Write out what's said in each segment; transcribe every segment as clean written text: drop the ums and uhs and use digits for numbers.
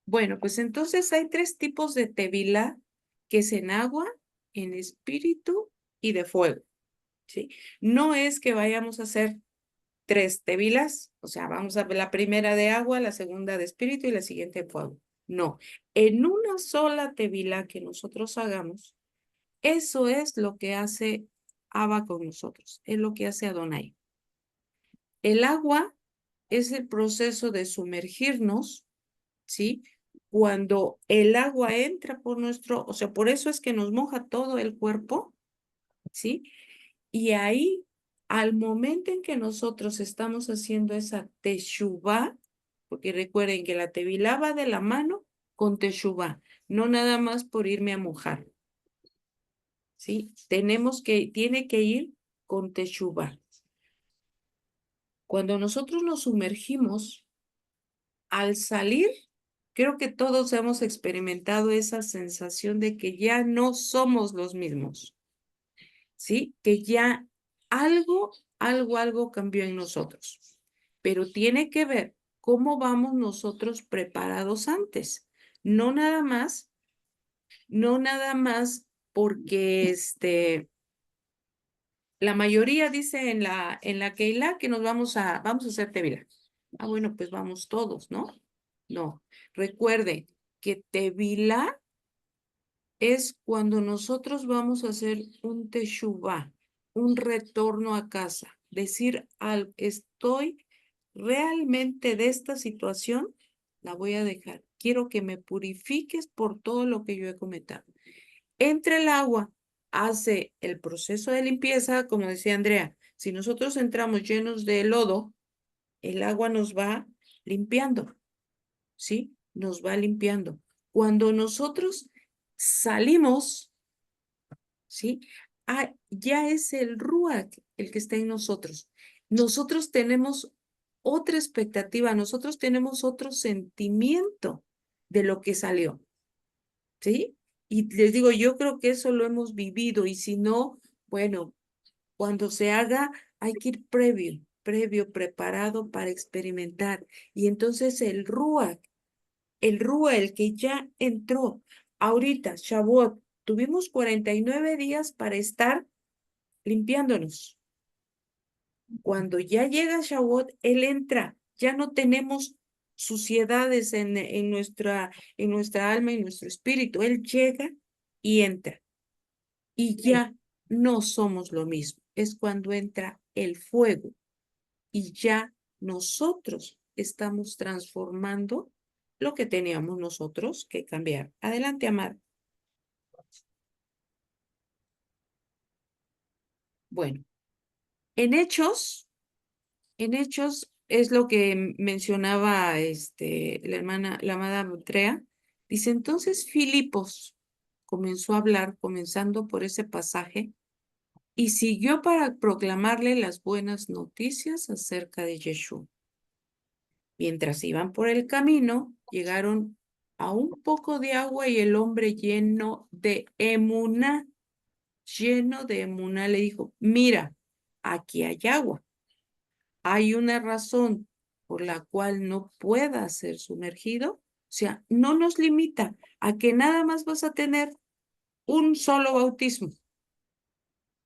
Bueno, pues entonces hay 3 tipos de tevilá, que es en agua, en espíritu y de fuego, ¿sí? No es que vayamos a hacer 3 tevilas, o sea, vamos a ver la primera de agua, la segunda de espíritu y la siguiente de fuego. No, en una sola tevilá que nosotros hagamos, eso es lo que hace Abba con nosotros, es lo que hace Adonai. El agua es el proceso de sumergirnos, ¿sí? Cuando el agua entra por nuestro, o sea, por eso es que nos moja todo el cuerpo, ¿sí? Y ahí, al momento en que nosotros estamos haciendo esa teshuvá, porque recuerden que la tevilá va de la mano con teshuvá, no nada más por irme a mojar, ¿sí? Tiene que ir con teshuvá. Cuando nosotros nos sumergimos, al salir, creo que todos hemos experimentado esa sensación de que ya no somos los mismos, ¿sí? Que ya algo cambió en nosotros. Pero tiene que ver cómo vamos nosotros preparados antes. No nada más, no nada más porque la mayoría dice en la Keilah que vamos a hacer Tevila. Ah, bueno, pues vamos todos, ¿no? No. Recuerde que Tevila es cuando nosotros vamos a hacer un teshuvá, un retorno a casa. Decir, estoy realmente de esta situación, la voy a dejar. Quiero que me purifiques por todo lo que yo he cometido. Entre el agua, hace el proceso de limpieza, como decía Andrea. Si nosotros entramos llenos de lodo, el agua nos va limpiando, ¿sí? Nos va limpiando. Cuando nosotros salimos, ¿sí? Ya es el Ruach el que está en nosotros. Nosotros tenemos otra expectativa, nosotros tenemos otro sentimiento de lo que salió, ¿sí? Y les digo, yo creo que eso lo hemos vivido y si no, bueno, cuando se haga hay que ir previo, preparado para experimentar. Y entonces el Ruach, el que ya entró, ahorita, Shavuot, tuvimos 49 días para estar limpiándonos. Cuando ya llega Shavuot, él entra, ya no tenemos suciedades en nuestra alma y nuestro espíritu. Él llega y entra. Y ya no somos lo mismo. Es cuando entra el fuego y ya nosotros estamos transformando lo que teníamos nosotros que cambiar. Adelante, Amar. Bueno, en Hechos es lo que mencionaba la amada Andrea. Dice, entonces Filipos comenzó a hablar, comenzando por ese pasaje, y siguió para proclamarle las buenas noticias acerca de Yeshua. Mientras iban por el camino, llegaron a un poco de agua y el hombre lleno de emuná le dijo, mira, aquí hay agua. Hay una razón por la cual no pueda ser sumergido. O sea, no nos limita a que nada más vas a tener un solo bautismo,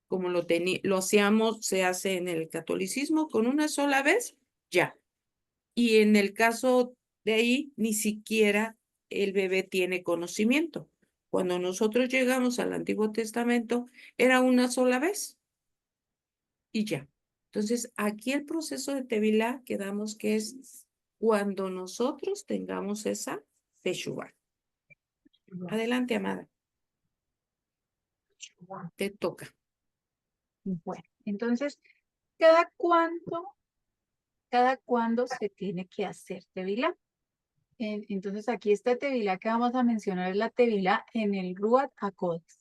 como lo hacíamos, se hace en el catolicismo con una sola vez, ya. Y en el caso de ahí, ni siquiera el bebé tiene conocimiento. Cuando nosotros llegamos al Antiguo Testamento, era una sola vez y ya. Entonces, aquí el proceso de Tevilá quedamos que es cuando nosotros tengamos esa Teshuvah. Adelante, amada. Te toca. Bueno, entonces, cada cuándo se tiene que hacer Tevilá? Entonces, aquí esta Tevilá que vamos a mencionar es la Tevilá en el Ruach HaKodesh.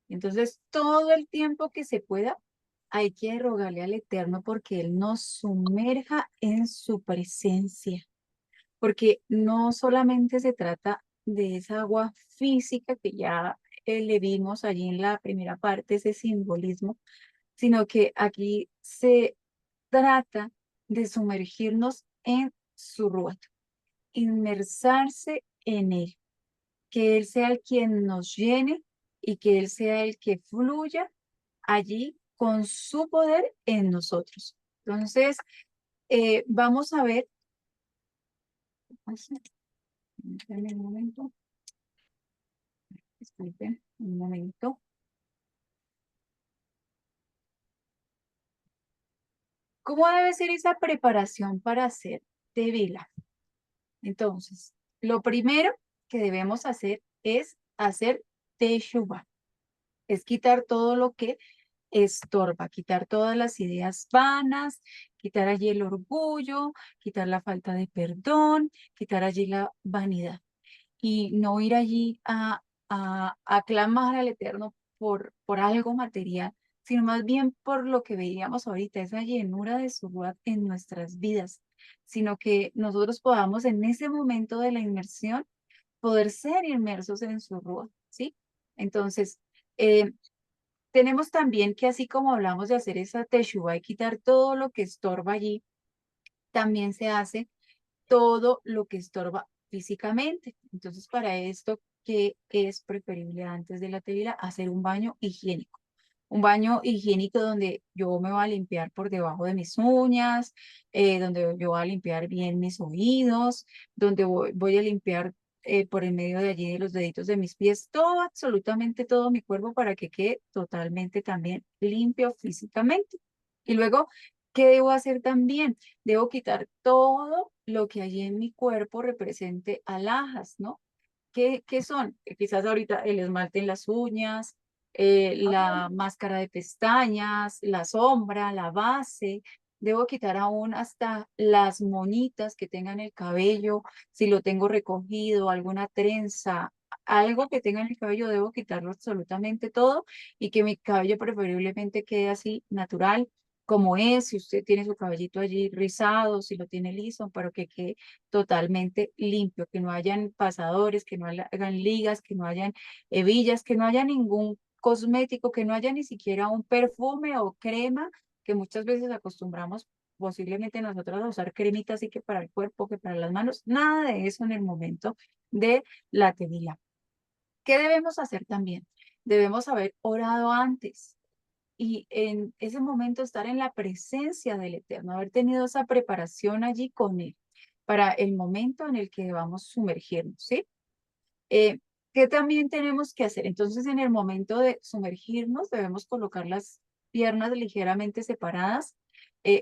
Entonces, todo el tiempo que se pueda, hay que rogarle al Eterno porque Él nos sumerja en su presencia. Porque no solamente se trata de esa agua física que ya le vimos allí en la primera parte, ese simbolismo, sino que aquí se trata de sumergirnos en su ruach, inmersarse en él, que él sea el quien nos llene y que él sea el que fluya allí con su poder en nosotros. Entonces, vamos a ver, espérenme un momento, disculpen un momento. ¿Cómo debe ser esa preparación para hacer tevila? Entonces, lo primero que debemos hacer es hacer teshuvah, es quitar todo lo que estorba, quitar todas las ideas vanas, quitar allí el orgullo, quitar la falta de perdón, quitar allí la vanidad y no ir allí a clamar al Eterno por algo material, sino más bien por lo que veíamos ahorita, esa llenura de su Ruach en nuestras vidas, sino que nosotros podamos en ese momento de la inmersión poder ser inmersos en su Ruach, ¿sí? Entonces, eh, tenemos también que así como hablamos de hacer esa teshuvah y quitar todo lo que estorba allí, también se hace todo lo que estorba físicamente. Entonces, para esto, ¿qué es preferible antes de la tevila? Hacer un baño higiénico. Un baño higiénico donde yo me voy a limpiar por debajo de mis uñas, donde yo voy a limpiar bien mis oídos, donde voy a limpiar por el medio de allí de los deditos de mis pies, todo, absolutamente todo mi cuerpo para que quede totalmente también limpio físicamente. Y luego, ¿qué debo hacer también? Debo quitar todo lo que allí en mi cuerpo represente alhajas, ¿no? ¿Qué son? Quizás ahorita el esmalte en las uñas, la máscara de pestañas, la sombra, la base. Debo quitar aún hasta las monitas que tengan el cabello, si lo tengo recogido, alguna trenza, algo que tenga en el cabello, debo quitarlo absolutamente todo y que mi cabello preferiblemente quede así natural como es, si usted tiene su cabellito allí rizado, si lo tiene liso, pero que quede totalmente limpio, que no hayan pasadores, que no hagan ligas, que no hayan hebillas, que no haya ningún cosmético, que no haya ni siquiera un perfume o crema, que muchas veces acostumbramos posiblemente nosotros a usar cremitas así que para el cuerpo, que para las manos, nada de eso en el momento de la tevila. ¿Qué debemos hacer también? Debemos haber orado antes y en ese momento estar en la presencia del Eterno, haber tenido esa preparación allí con Él para el momento en el que vamos a sumergirnos, ¿sí? Eh, ¿Qué también tenemos que hacer? Entonces, en el momento de sumergirnos, debemos colocar las piernas ligeramente separadas.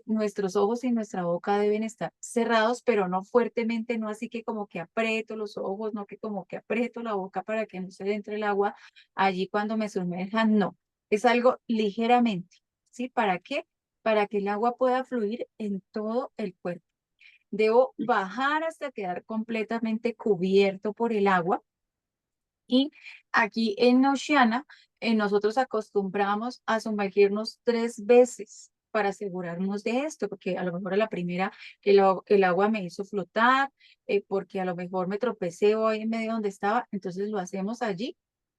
Nuestros ojos y nuestra boca deben estar cerrados, pero no fuertemente, no así que como que aprieto los ojos, no que como que aprieto la boca para que no se le entre el agua allí cuando me sumerja, no. Es algo ligeramente, ¿sí? ¿Para qué? Para que el agua pueda fluir en todo el cuerpo. Debo bajar hasta quedar completamente cubierto por el agua y aquí en Oceana, nosotros acostumbramos a sumergirnos 3 veces para asegurarnos de esto, porque a lo mejor a la primera el agua me hizo flotar, porque a lo mejor me tropecé o ahí en medio donde estaba, entonces lo hacemos allí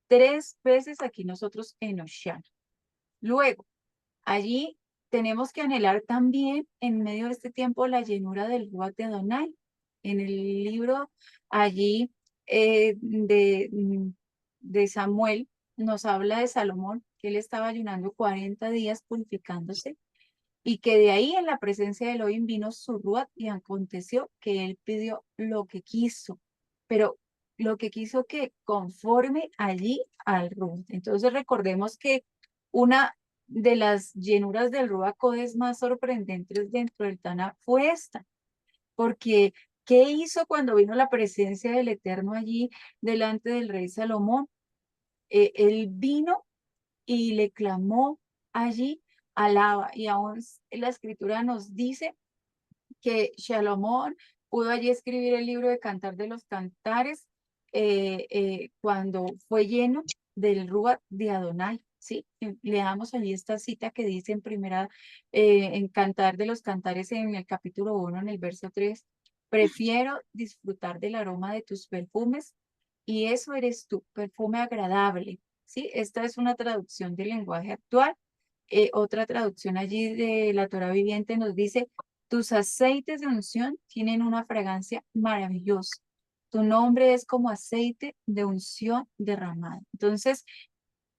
3 veces aquí nosotros en Oceana. Luego, allí tenemos que anhelar también en medio de este tiempo la llenura del Ruach de Adonai. En el libro allí de Samuel nos habla de Salomón, que él estaba ayunando 40 días purificándose y que de ahí en la presencia de Elohim vino su Ruach y aconteció que él pidió lo que quiso, pero lo que quiso que conforme allí al Ruach. Entonces recordemos que una de las llenuras del Ruach Kodesh más sorprendentes dentro del Tana fue esta, porque ¿qué hizo cuando vino la presencia del Eterno allí delante del rey Salomón? Él vino y le clamó allí, alaba. Y aún la escritura nos dice que Salomón pudo allí escribir el libro de Cantar de los Cantares cuando fue lleno del Ruach de Adonai. Sí, leamos allí esta cita que dice en primera, en Cantar de los Cantares en el capítulo 1, en el verso 3: prefiero disfrutar del aroma de tus perfumes y eso eres tú, perfume agradable. Sí, esta es una traducción del lenguaje actual otra traducción allí de la Torá Viviente nos dice, tus aceites de unción tienen una fragancia maravillosa. Tu nombre es como aceite de unción derramado. Entonces,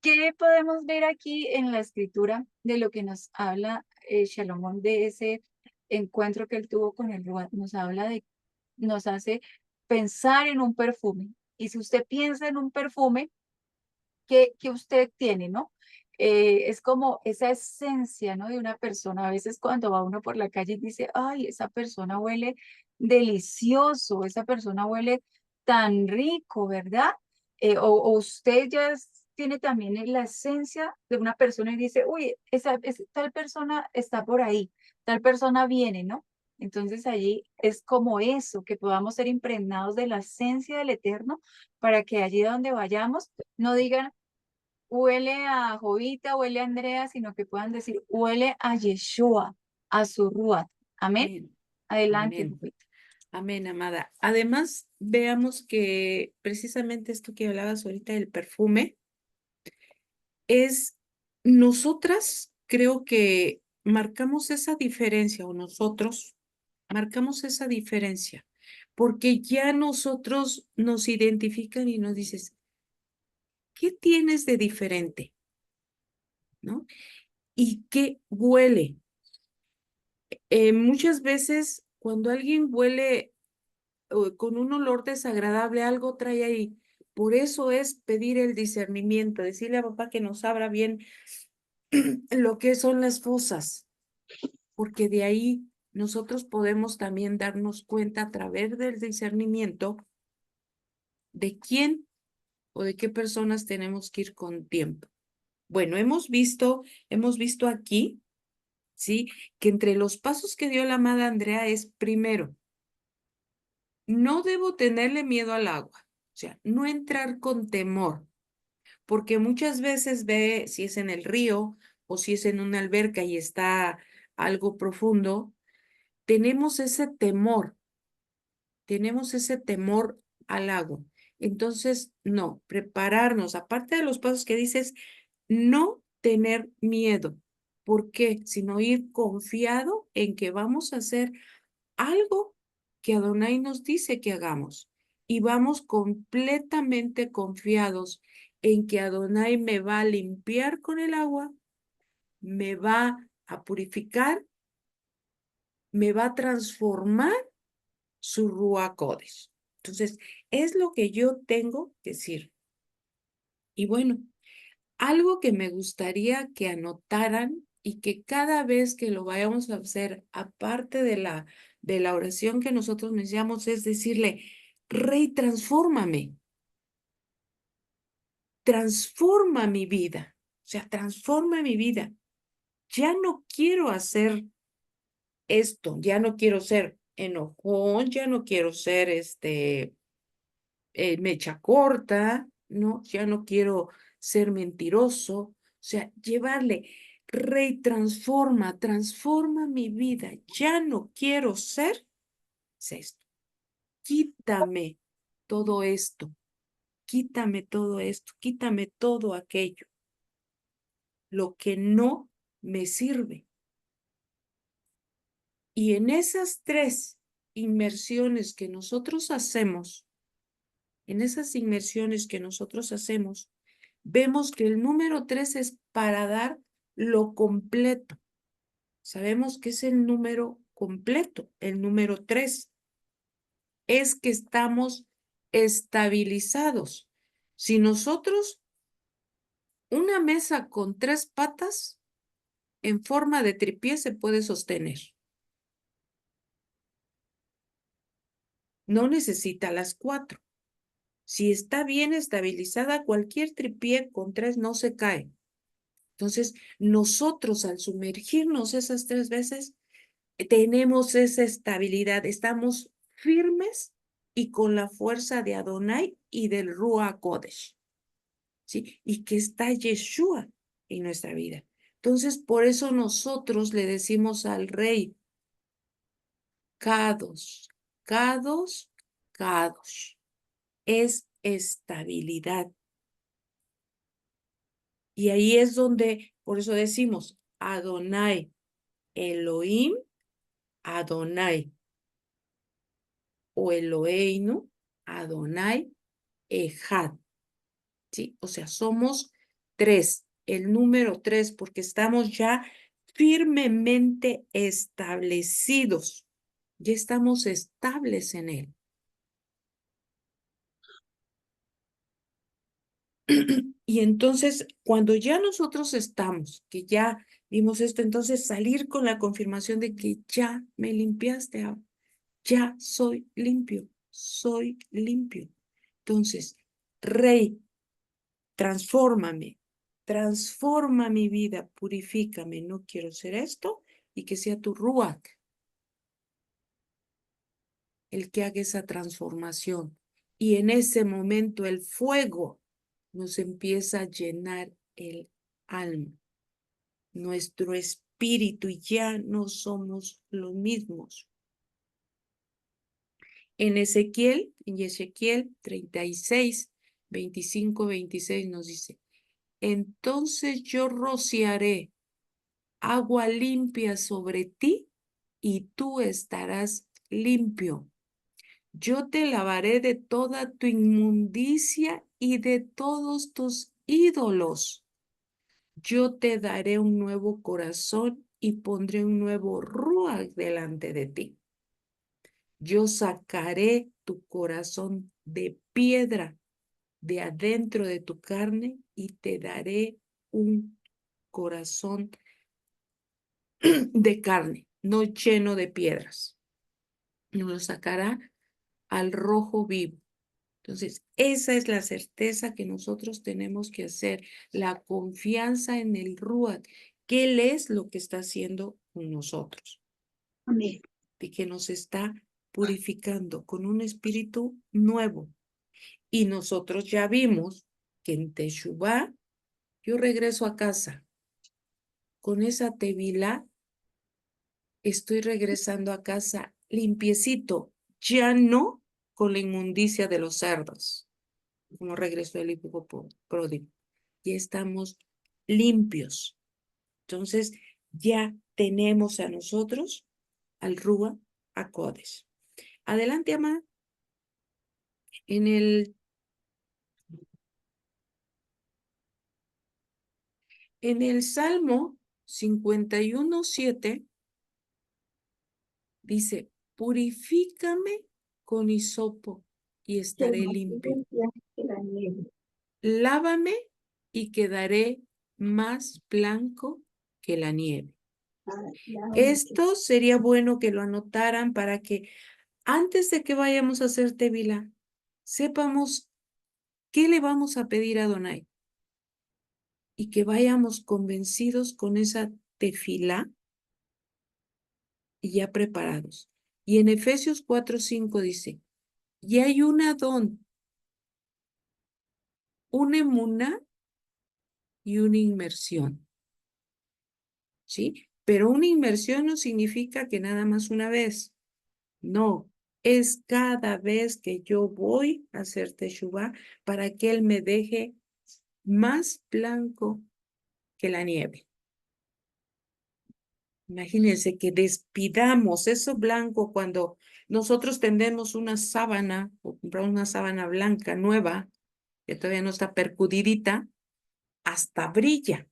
¿qué podemos ver aquí en la escritura de lo que nos habla Salomón de ese encuentro que él tuvo con el Ruach? Nos habla de, nos hace pensar en un perfume. Y si usted piensa en un perfume, que usted tiene, ¿no? Es como esa esencia, ¿no? De una persona. A veces cuando va uno por la calle y dice, ay, esa persona huele delicioso, esa persona huele tan rico, ¿verdad? O usted ya tiene también la esencia de una persona y dice, uy, tal persona está por ahí, tal persona viene, ¿no? Entonces allí es como eso, que podamos ser impregnados de la esencia del Eterno para que allí donde vayamos no digan, huele a Jovita, huele a Andrea, sino que puedan decir, huele a Yeshua, a su Ruach. Amén. Amén. Adelante, Amén. Jovita. Amén, amada. Además, veamos que precisamente esto que hablabas ahorita del perfume es nosotras, creo que marcamos esa diferencia, o nosotros marcamos esa diferencia, porque ya nosotros nos identifican y nos dices, ¿qué tienes de diferente? ¿No? ¿Y qué huele? Muchas veces cuando alguien huele con un olor desagradable, algo trae ahí. Por eso es pedir el discernimiento, decirle a papá que nos abra bien lo que son las fosas, porque de ahí nosotros podemos también darnos cuenta a través del discernimiento de quién o de qué personas tenemos que ir con tiempo. Bueno, hemos visto aquí, ¿sí? Que entre los pasos que dio la amada Andrea es primero, no debo tenerle miedo al agua, o sea, no entrar con temor, porque muchas veces ve si es en el río o si es en una alberca y está algo profundo, tenemos ese temor al agua. Entonces, no, prepararnos, aparte de los pasos que dices, no tener miedo. ¿Por qué? Sino ir confiado en que vamos a hacer algo que Adonai nos dice que hagamos. Y vamos completamente confiados en que Adonai me va a limpiar con el agua, me va a purificar, me va a transformar su Ruach Kodesh. Entonces, es lo que yo tengo que decir. Y bueno, algo que me gustaría que anotaran y que cada vez que lo vayamos a hacer, aparte de la oración que nosotros mencionamos, es decirle, Rey, transfórmame, transforma mi vida, o sea, transforma mi vida. Ya no quiero hacer esto, ya no quiero ser enojón, ya no quiero ser mecha corta, ¿no? Ya no quiero ser mentiroso, o sea, llevarle, Rey, transforma, transforma mi vida, ya no quiero ser es esto, quítame todo esto, quítame todo esto, quítame todo aquello, lo que no me sirve. Y en esas tres inmersiones que nosotros hacemos, vemos que el número 3 es para dar lo completo. Sabemos que es el número completo. El número 3 es que estamos estabilizados. Si nosotros, una mesa con 3 patas en forma de tripié se puede sostener. No necesita las 4. Si está bien estabilizada, cualquier tripié con 3 no se cae. Entonces, nosotros al sumergirnos esas 3 veces, tenemos esa estabilidad, estamos firmes y con la fuerza de Adonai y del Ruach Kodesh, ¿sí? Y que está Yeshua en nuestra vida. Entonces, por eso nosotros le decimos al Rey, Kadosh, Kadosh, Kadosh. Es estabilidad. Y ahí es donde, por eso decimos, Adonai Elohim Adonai o Eloheinu Adonai Ejad. ¿Sí? O sea, somos tres, el número tres, porque estamos ya firmemente establecidos. Ya estamos estables en él. Y entonces, cuando ya nosotros estamos, que ya vimos esto, entonces salir con la confirmación de que ya me limpiaste, ya soy limpio, soy limpio. Entonces, Rey, transfórmame, transforma mi vida, purifícame, no quiero ser esto, y que sea tu Ruach el que haga esa transformación. Y en ese momento el fuego nos empieza a llenar el alma, nuestro espíritu, y ya no somos los mismos. En Ezequiel 36, 25, 26 nos dice, entonces yo rociaré agua limpia sobre ti y tú estarás limpio. Yo te lavaré de toda tu inmundicia y de todos tus ídolos. Yo te daré un nuevo corazón y pondré un nuevo ruach delante de ti. Yo sacaré tu corazón de piedra de adentro de tu carne y te daré un corazón de carne, no lleno de piedras. Nos lo sacará al rojo vivo. Entonces, esa es la certeza que nosotros tenemos que hacer, la confianza en el Ruach, que Él es lo que está haciendo con nosotros. Amén. Y que nos está purificando con un espíritu nuevo. Y nosotros ya vimos que en Teshuvá yo regreso a casa. Con esa tevilá estoy regresando a casa limpiecito, ya no con la inmundicia de los cerdos, como regresó el hijo pródigo. Ya estamos limpios. Entonces, ya tenemos a nosotros al Rúa Acodes. Adelante, Amada. En el Salmo 51:7 dice, purifícame con hisopo y estaré limpio. Lávame y quedaré más blanco que la nieve. Esto sería bueno que lo anotaran para que antes de que vayamos a hacer Tevilá, sepamos qué le vamos a pedir a Adonai y que vayamos convencidos con esa tefilá y ya preparados. Y en Efesios 4:5 dice, y hay un Adón, una emuná y una inmersión. ¿Sí? Pero una inmersión no significa que nada más una vez. No, es cada vez que yo voy a hacer Teshuvá para que Él me deje más blanco que la nieve. Imagínense que despidamos eso blanco cuando nosotros tendemos una sábana o compramos una sábana blanca nueva, que todavía no está percudidita, hasta brilla.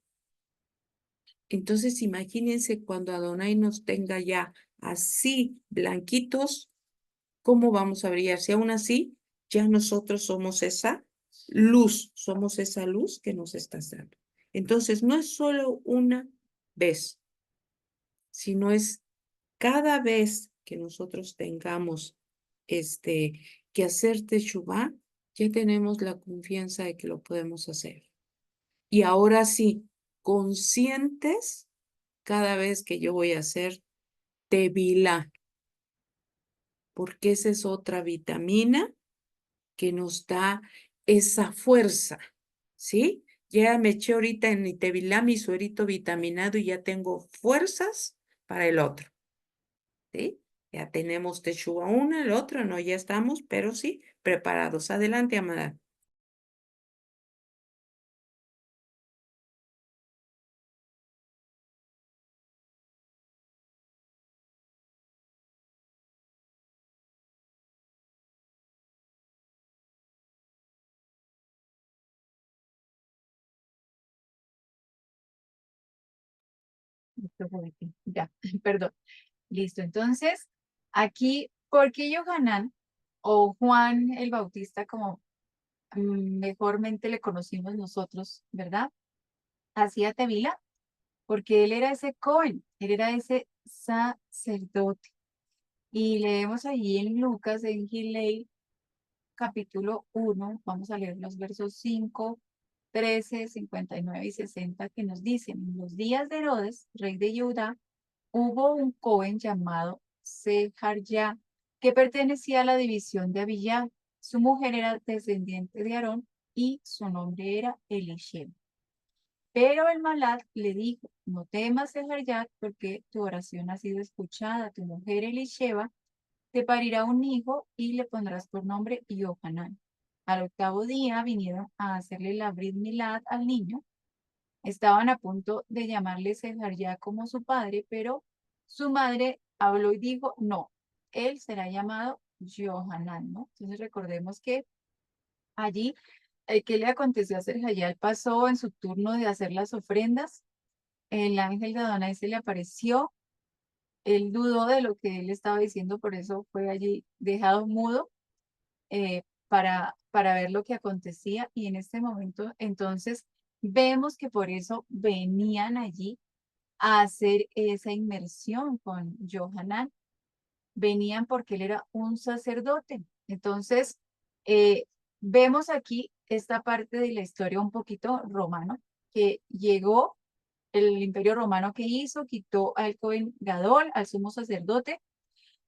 Entonces imagínense cuando Adonai nos tenga ya así blanquitos, ¿cómo vamos a brillar? Si aún así ya nosotros somos esa luz que nos está dando. Entonces no es solo una vez, sino es cada vez que nosotros tengamos que hacer Teshuvá, ya tenemos la confianza de que lo podemos hacer. Y ahora sí, conscientes cada vez que yo voy a hacer Tevilá, porque esa es otra vitamina que nos da esa fuerza, ¿sí? Ya me eché ahorita en mi Tevilá mi suerito vitaminado y ya tengo fuerzas para el otro, ¿sí? Ya tenemos Teshuvá una, el otro no, ya estamos, pero sí, preparados. Adelante, Amada. Ya, perdón. Listo. Entonces, aquí, ¿por qué Yohanan o Juan el Bautista, como mejormente le conocimos nosotros, ¿verdad? Hacía tevila, porque él era ese Cohen, él era ese sacerdote. Y leemos allí en Lucas, en Gilei, capítulo 1, vamos a leer los versos 5, 13, 59 y 60 que nos dicen: en los días de Herodes, rey de Judá, hubo un Cohen llamado Sejarya, que pertenecía a la división de Abiyá. Su mujer era descendiente de Aarón y su nombre era Elisheba. Pero el Malach le dijo: no temas, Sejarya, porque tu oración ha sido escuchada. Tu mujer Elisheba te parirá un hijo y le pondrás por nombre Yohanan. Al octavo día vinieron a hacerle la Brit Milad al niño. Estaban a punto de llamarle Sejarya como su padre, pero su madre habló y dijo: no, él será llamado Yohanan, ¿no? Entonces recordemos que allí, ¿qué le aconteció a Sejarya? Él pasó en su turno de hacer las ofrendas. El ángel de Adonai se le apareció. Él dudó de lo que él estaba diciendo, por eso fue allí dejado mudo, para ver lo que acontecía. Y en este momento, entonces, vemos que por eso venían allí a hacer esa inmersión con Johanan. Venían porque él era un sacerdote. Entonces, eh, vemos aquí esta parte de la historia un poquito romano, que llegó el imperio romano, que hizo, quitó al Cohen Gadol, al sumo sacerdote,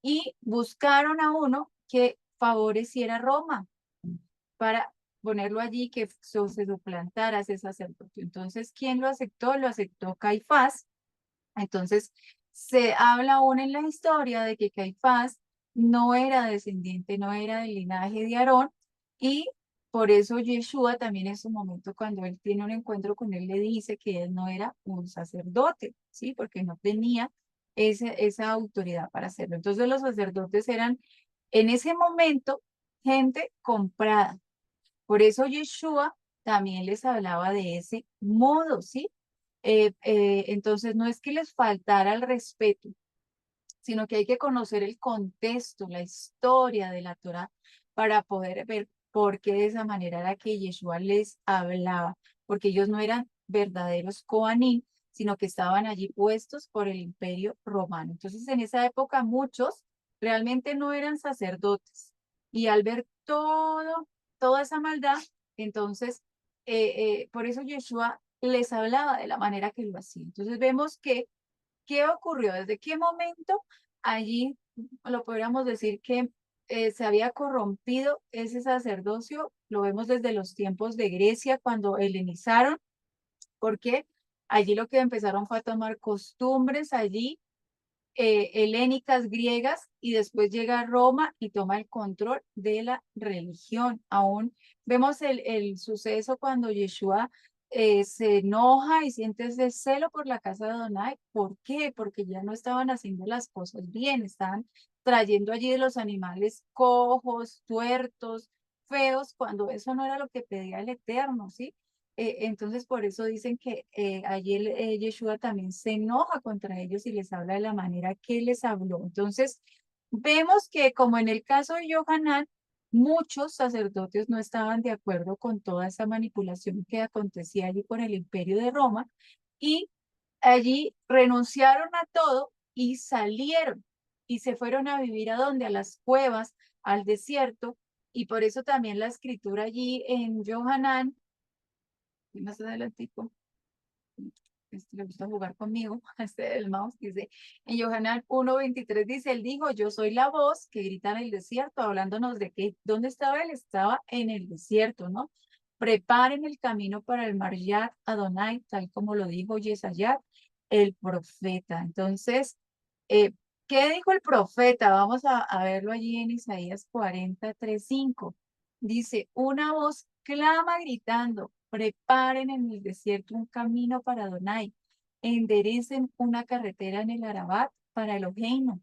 y buscaron a uno que favoreciera a Roma para ponerlo allí, que se suplantara ese sacerdote. Entonces, ¿quién lo aceptó? Lo aceptó Caifás. Entonces, se habla aún en la historia de que Caifás no era descendiente, no era del linaje de Aarón, y por eso Yeshua también en su momento, cuando él tiene un encuentro con él, le dice que él no era un sacerdote, ¿sí? Porque no tenía esa autoridad para hacerlo. Entonces, los sacerdotes eran en ese momento gente comprada. Por eso Yeshua también les hablaba de ese modo, ¿sí? Entonces, no es que les faltara el respeto, sino que hay que conocer el contexto, la historia de la Torá, para poder ver por qué de esa manera era que Yeshua les hablaba, porque ellos no eran verdaderos Kohanim, sino que estaban allí puestos por el imperio romano. Entonces, en esa época muchos realmente no eran sacerdotes, y al ver toda esa maldad, entonces, por eso Yeshua les hablaba de la manera que lo hacía. Entonces vemos que, ¿qué ocurrió? ¿Desde qué momento allí lo podríamos decir que se había corrompido ese sacerdocio? Lo vemos desde los tiempos de Grecia, cuando helenizaron, porque allí lo que empezaron fue a tomar costumbres allí helénicas, griegas, y después llega a Roma y toma el control de la religión. Aún vemos el suceso cuando Yeshua se enoja y siente ese celo por la casa de Adonai. ¿Por qué? Porque ya no estaban haciendo las cosas bien, estaban trayendo allí de los animales cojos, tuertos, feos, cuando eso no era lo que pedía el Eterno, ¿sí? Entonces, por eso dicen que allí Yeshua también se enoja contra ellos y les habla de la manera que les habló. Entonces, vemos que, como en el caso de Yohanan, muchos sacerdotes no estaban de acuerdo con toda esa manipulación que acontecía allí por el imperio de Roma, y allí renunciaron a todo y salieron y se fueron a vivir a donde, a las cuevas, al desierto. Y por eso también la escritura allí en Yohanan, y más adelantico, le gusta jugar conmigo, el mouse, dice, en Yohanan 1:23 dice: él dijo, yo soy la voz que grita en el desierto, hablándonos de que, ¿dónde estaba él? Estaba en el desierto, ¿no? Preparen el camino para el Marjat Adonai, tal como lo dijo Yesayat, el profeta. Entonces, eh, ¿qué dijo el profeta? Vamos a verlo allí en Isaías 43:5. Dice: una voz clama gritando, preparen en el desierto un camino para Adonai, enderecen una carretera en el Arabat para Eloheinu.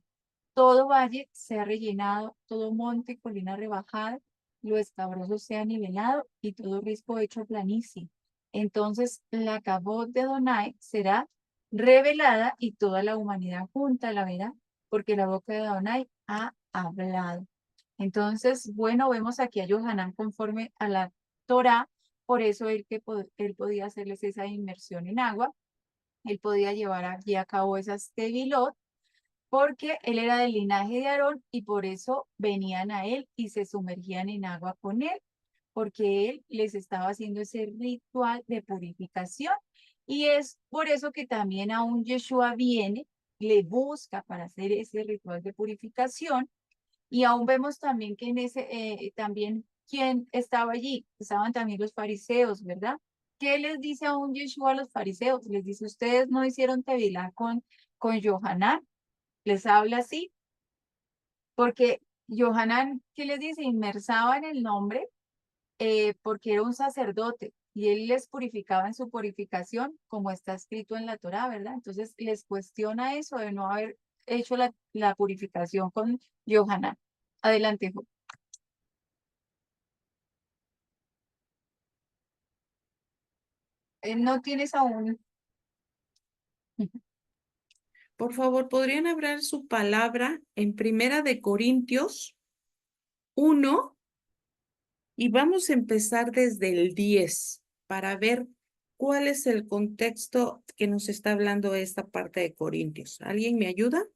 Todo valle sea rellenado, todo monte y colina rebajada, lo escabroso sea nivelado y todo risco hecho planicie. Entonces la cabot de Adonai será revelada y toda la humanidad junta la verá, porque la boca de Adonai ha hablado. Entonces, bueno, vemos aquí a Johanán conforme a la Torá, por eso él podía hacerles esa inmersión en agua, él podía llevar aquí a cabo esas tevilot, porque él era del linaje de Aarón y por eso venían a él y se sumergían en agua con él, porque él les estaba haciendo ese ritual de purificación. Y es por eso que también aún Yeshua viene, le busca para hacer ese ritual de purificación. Y aún vemos también que en ese, también quién estaba allí, estaban también los fariseos, ¿verdad? ¿Qué les dice aún Yeshua a los fariseos? Les dice, ustedes no hicieron tevilá con Johanán, les habla así, porque Johanán, ¿qué les dice? Inmersaba en el nombre porque era un sacerdote y él les purificaba en su purificación, como está escrito en la Torá, ¿verdad? Entonces les cuestiona eso de no haber hecho la purificación con Johanán. Adelante, Jo. No tienes aún. Por favor, ¿podrían hablar su palabra en Primera de Corintios 1? Y vamos a empezar desde el 10 para ver cuál es el contexto que nos está hablando esta parte de Corintios. ¿Alguien me ayuda?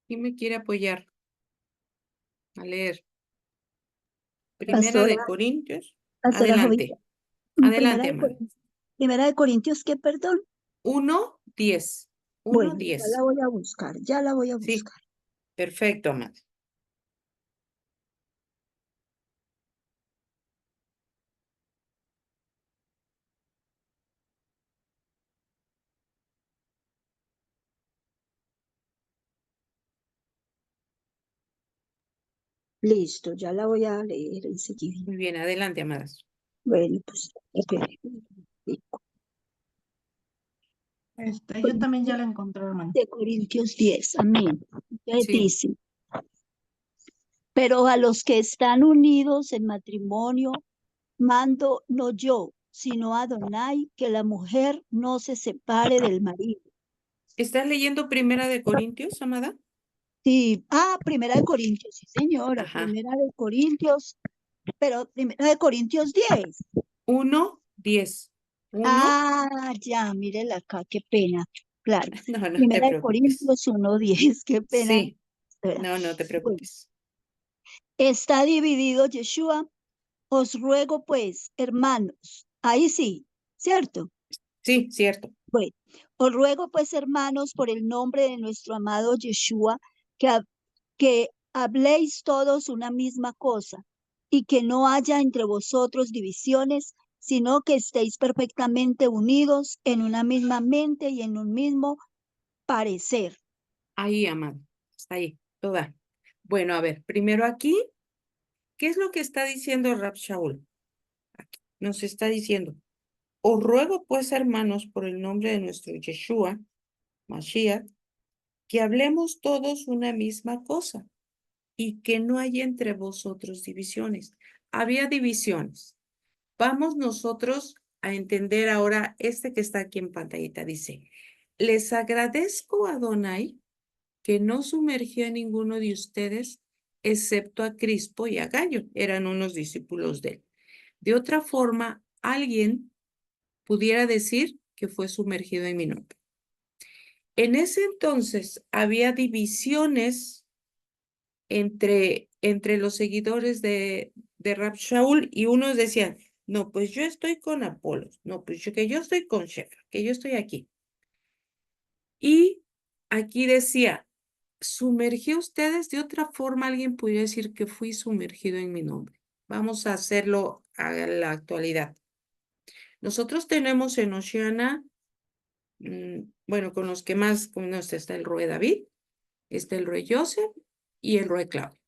¿Quién me quiere apoyar a leer? Primera Pastora, de Corintios. pastora Jovita. Adelante. Adelante, amada. Primera de Corintios, ¿qué perdón? 1:10. Bueno, ya 1:10. la voy a buscar, ya la voy a Sí, buscar. perfecto, amada. Listo, ya la voy a leer enseguida. Muy bien, adelante, amadas. Bueno, pues, espere. Yo también ya la encontré, hermano. De Corintios 10, amén. Sí. Dice, pero a los que están unidos en matrimonio, mando no yo, sino Adonai, que la mujer no se separe del marido. ¿Estás leyendo Primera de Corintios, amada? Sí, Primera de Corintios, sí señora, Ajá. Primera de Corintios, pero Primera de Corintios 10. 1:10. 1. Ya, mírela acá, qué pena. Claro, No, no te Primera de preocupes. Corintios 1:10, qué pena. Sí, no te Bueno, preocupes. está dividido Yeshua. Os ruego pues, hermanos, ahí sí, ¿cierto? Sí, cierto. Bueno, os ruego pues, hermanos, por el nombre de nuestro amado Yeshua, que habléis todos una misma cosa y que no haya entre vosotros divisiones, sino que estéis perfectamente unidos en una misma mente y en un mismo parecer. Ahí, amado. Está ahí. Toda. Bueno, a ver, primero aquí, ¿qué es lo que está diciendo Rab Shaul? Aquí nos está diciendo, os ruego pues, hermanos, por el nombre de nuestro Yeshua, Mashiach, que hablemos todos una misma cosa y que no haya entre vosotros divisiones. Había divisiones. Vamos nosotros a entender ahora este que está aquí en pantallita. Dice, les agradezco a Adonai que no sumergió a ninguno de ustedes, excepto a Crispo y a Gallo. Eran unos discípulos de él. De otra forma, alguien pudiera decir que fue sumergido en mi nombre. En ese entonces había divisiones entre los seguidores de Rab Shaul y unos decían, no, pues yo estoy con Apolos, no, pues que yo estoy con Shefa, que yo estoy aquí. Y aquí decía, sumergió ustedes, de otra forma alguien pudiera decir que fui sumergido en mi nombre. Vamos a hacerlo a la actualidad. Nosotros tenemos en Oceana, bueno, con los que más está el Roe David, está el Roe Joseph y el Roe Claudio.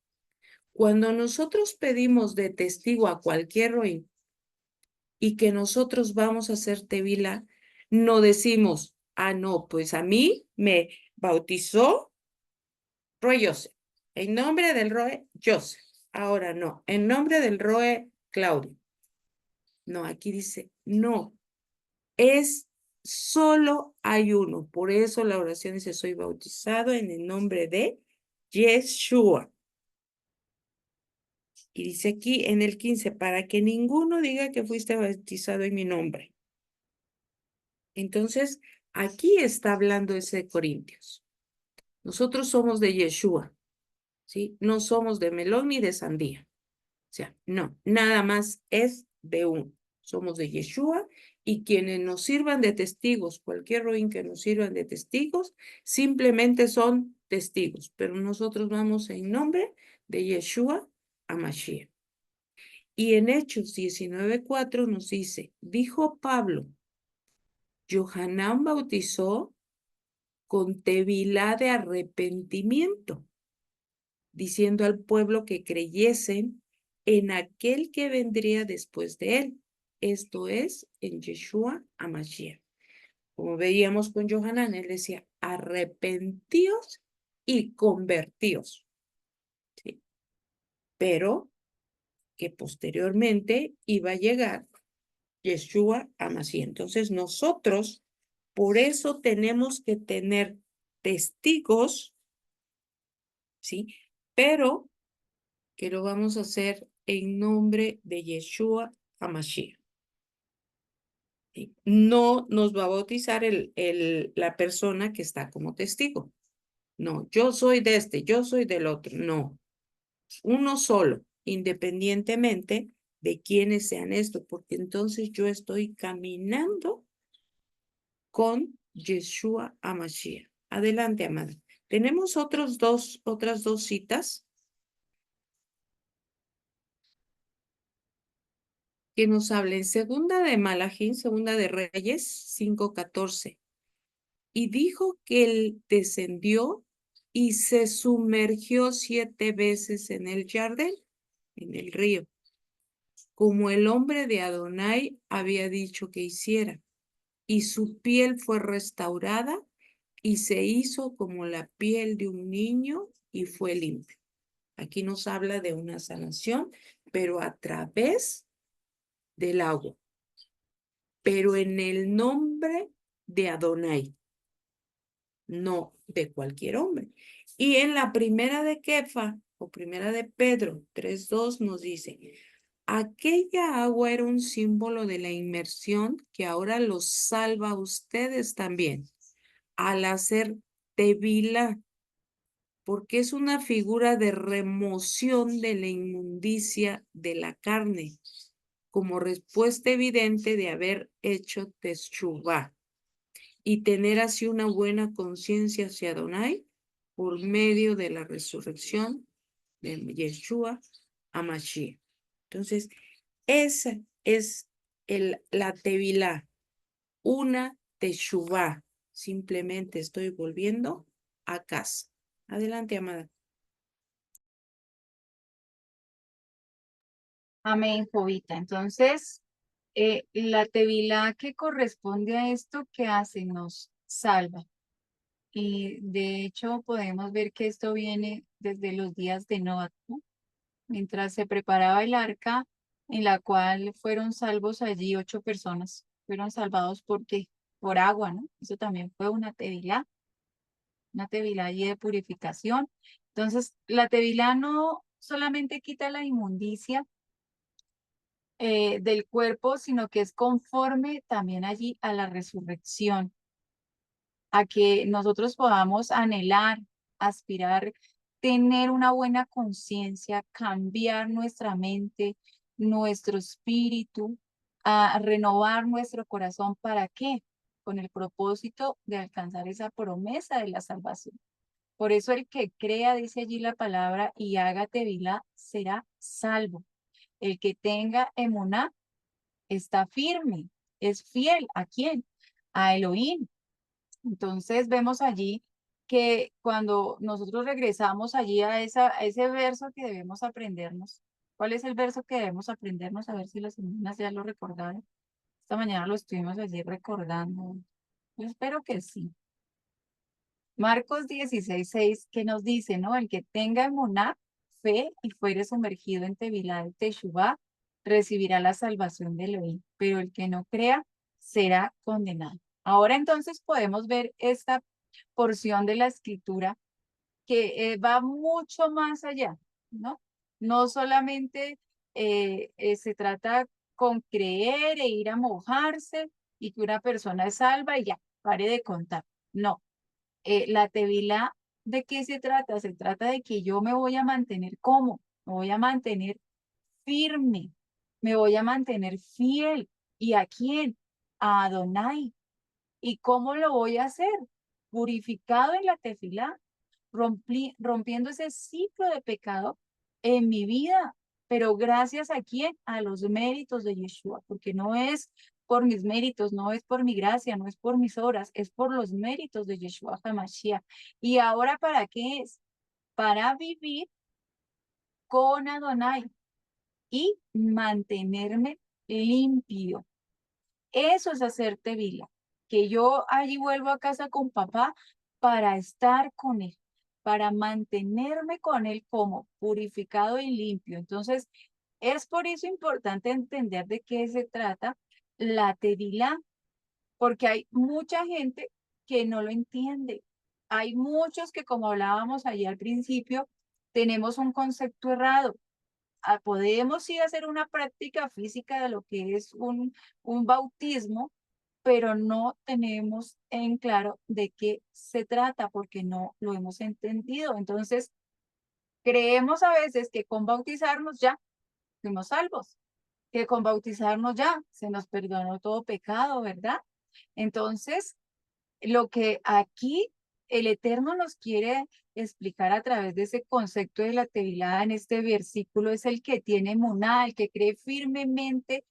Cuando nosotros pedimos de testigo a cualquier Roe y que nosotros vamos a hacer tevila, no decimos, no, pues a mí me bautizó Roe Joseph. En nombre del Roe Joseph. Ahora no. En nombre del Roe Claudio. No, aquí dice no. Es solo hay uno. Por eso la oración dice, soy bautizado en el nombre de Yeshua. Y dice aquí en el 15, para que ninguno diga que fuiste bautizado en mi nombre. Entonces, aquí está hablando ese de Corintios. Nosotros somos de Yeshua, ¿sí? No somos de melón ni de sandía. O sea, no, nada más es de uno. Somos de Yeshua y quienes nos sirvan de testigos, cualquier roín que nos sirvan de testigos, simplemente son testigos, pero nosotros vamos en nombre de Yeshua a Mashiach. Y en Hechos 19:4 nos dice, dijo Pablo, Yohanan bautizó con tevilá de arrepentimiento, diciendo al pueblo que creyesen en aquel que vendría después de él, esto es, en Yeshua HaMashiach. Como veíamos con Yohanan, él decía, arrepentíos y convertíos. ¿Sí? Pero que posteriormente iba a llegar Yeshua HaMashiach. Entonces nosotros, por eso tenemos que tener testigos, ¿sí? Pero que lo vamos a hacer en nombre de Yeshua HaMashiach. ¿Sí? No nos va a bautizar la persona que está como testigo. No, yo soy de este, yo soy del otro. No, uno solo, independientemente de quiénes sean estos, porque entonces yo estoy caminando con Yeshua HaMashiach. Adelante, amada. Tenemos otras dos citas que nos hablen. Segunda de Malajín, segunda de Reyes 5:14. Y dijo que él descendió y se sumergió 7 veces en el Jardín, en el río, como el hombre de Adonai había dicho que hiciera. Y su piel fue restaurada y se hizo como la piel de un niño y fue limpio. Aquí nos habla de una sanación, pero a través del agua, pero en el nombre de Adonai, no de cualquier hombre. Y en la primera de Kefa, o primera de Pedro 3:2 nos dice, aquella agua era un símbolo de la inmersión que ahora los salva a ustedes también, al hacer tevila, porque es una figura de remoción de la inmundicia de la carne, como respuesta evidente de haber hecho teshuvá y tener así una buena conciencia hacia Adonai por medio de la resurrección de Yeshua HaMashiach. Entonces, esa es la tevilá, una teshuvá. Simplemente estoy volviendo a casa. Adelante, amada. Amén, Jovita. Entonces, la tevilá que corresponde a esto que hace nos salva. Y de hecho podemos ver que esto viene desde los días de Noé, ¿no? Mientras se preparaba el arca, en la cual fueron salvos allí 8 personas. Fueron salvados porque por agua, ¿no? Eso también fue una tevilá allí de purificación. Entonces, la tevilá no solamente quita la inmundicia del cuerpo, sino que es conforme también allí a la resurrección, a que nosotros podamos anhelar, aspirar, tener una buena conciencia, cambiar nuestra mente, nuestro espíritu, a renovar nuestro corazón. ¿Para qué? Con el propósito de alcanzar esa promesa de la salvación. Por eso el que crea, dice allí la palabra, y haga tevilá, será salvo. El que tenga emuná está firme, es fiel. ¿A quién? A Elohim. Entonces vemos allí que cuando nosotros regresamos allí a ese verso que debemos aprendernos, ¿cuál es el verso que debemos aprendernos? A ver si las hermanas ya lo recordaron. Esta mañana lo estuvimos allí recordando. Yo espero que sí. Marcos 16:6, que nos dice, ¿no? El que tenga emuná, fe, y fuere sumergido en Tevilá de Teshuvá, recibirá la salvación de Elohim, pero el que no crea será condenado. Ahora entonces podemos ver esta porción de la escritura que va mucho más allá, ¿no? No solamente se trata con creer e ir a mojarse y que una persona es salva y ya, pare de contar. No, la tevilá, ¿de qué se trata? Se trata de que yo me voy a mantener como, me voy a mantener firme, me voy a mantener fiel. ¿Y a quién? A Adonai. ¿Y cómo lo voy a hacer? Purificado en la tefilá, rompiendo ese ciclo de pecado en mi vida. Pero gracias a quién? A los méritos de Yeshua, porque no es por mis méritos, no es por mi gracia, no es por mis obras, es por los méritos de Yeshua HaMashiach. ¿Y ahora para qué es? Para vivir con Adonai y mantenerme limpio. Eso es hacer tevila, que yo allí vuelvo a casa con papá para estar con él, para mantenerme con él como purificado y limpio. Entonces, es por eso importante entender de qué se trata la tevila, porque hay mucha gente que no lo entiende. Hay muchos que, como hablábamos allí al principio, tenemos un concepto errado. Podemos ir a hacer una práctica física de lo que es un bautismo, pero no tenemos en claro de qué se trata porque no lo hemos entendido. Entonces, creemos a veces que con bautizarnos ya fuimos salvos, que con bautizarnos ya se nos perdonó todo pecado, ¿verdad? Entonces, lo que aquí el Eterno nos quiere explicar a través de ese concepto de la tevilá en este versículo es el que tiene muná, el que cree firmemente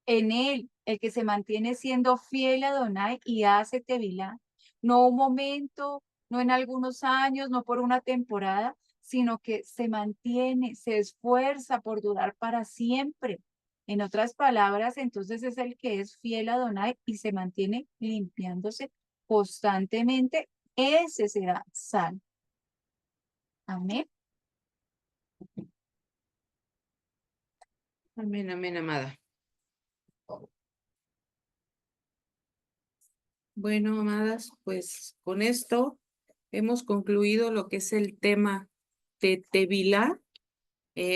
en él, el que se mantiene siendo fiel a Adonai y hace tevilá. No un momento, no en algunos años, no por una temporada, sino que se mantiene, se esfuerza por durar para siempre. En otras palabras, entonces es el que es fiel a Adonai y se mantiene limpiándose constantemente. Ese será salvo. Amén. Amén, amén, amada. Bueno, amadas, pues con esto hemos concluido lo que es el tema de Tevilá.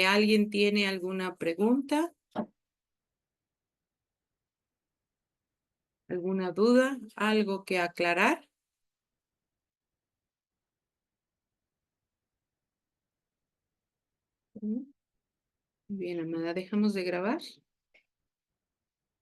¿Alguien tiene alguna pregunta? ¿Alguna duda? ¿Algo que aclarar? Bien, amada, dejamos de grabar.